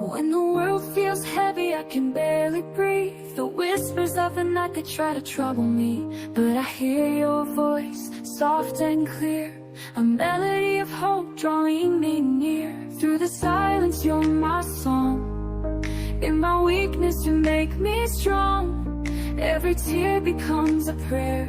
When the world feels heavy, I can barely breathe. The whispers of the night, they try to trouble me, but I hear your voice, soft and clear, a melody of hope drawing me near. Through the silence, you're my song. In my weakness, you make me strong. Every tear becomes a prayer.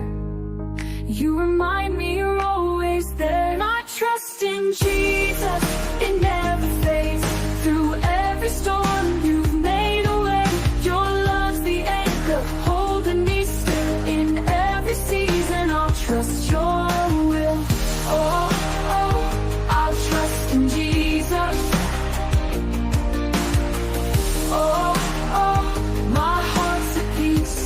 You remind me you're always there. I trust in Jesus, it never fades. Through every storm, you've made a way. Your love's the anchor, holding me still. In every season, I'll trust your will. Oh, oh, I'll trust in Jesus. Oh, oh, my heart's at peace.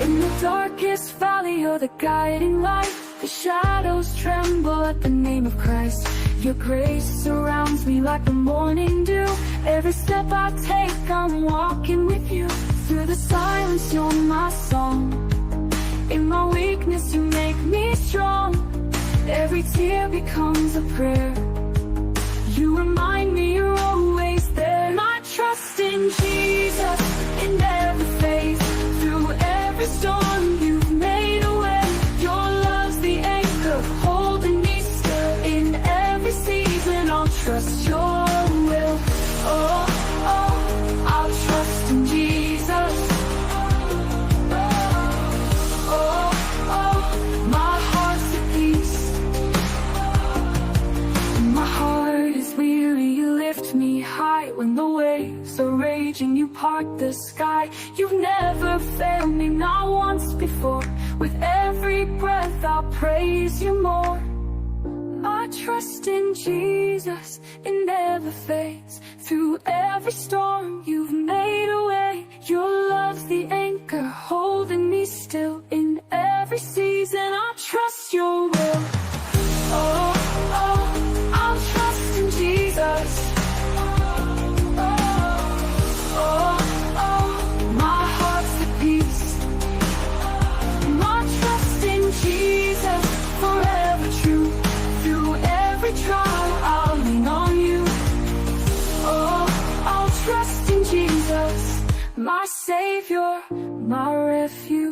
In the darkest valley, you're the guiding light. The shadows tremble at the name of Christ. Your grace surrounds me like the morning dew. Every step I take, I'm walking with you. Through the silence, you're my song. In my weakness, you make me strong. Every tear becomes a prayer. You remind me you're always there. I trust in Jesus, it never fades. Through every storm, you've made a way. Your love's the anchor, holding me still. In every season, I'll trust your will. Oh, oh, I'll trust in Jesus. Oh, oh, my heart's at peace. My heart is weary, you lift me high. When the waves are raging, you part the sky. You've never failed me, not once before. With every breath, I'll praise you more. I trust in Jesus, it never fades. Through every storm, you've made a way. Your love's the anchor, holding me still. In every season, I'll trust your will. Oh, oh, I'll trust in Jesus. Oh, oh, my heart's at peace. My trust in Jesus, forever true. Through every trial, I'll lean on you. Oh, I'll trust in Jesus, my Savior, my refuge.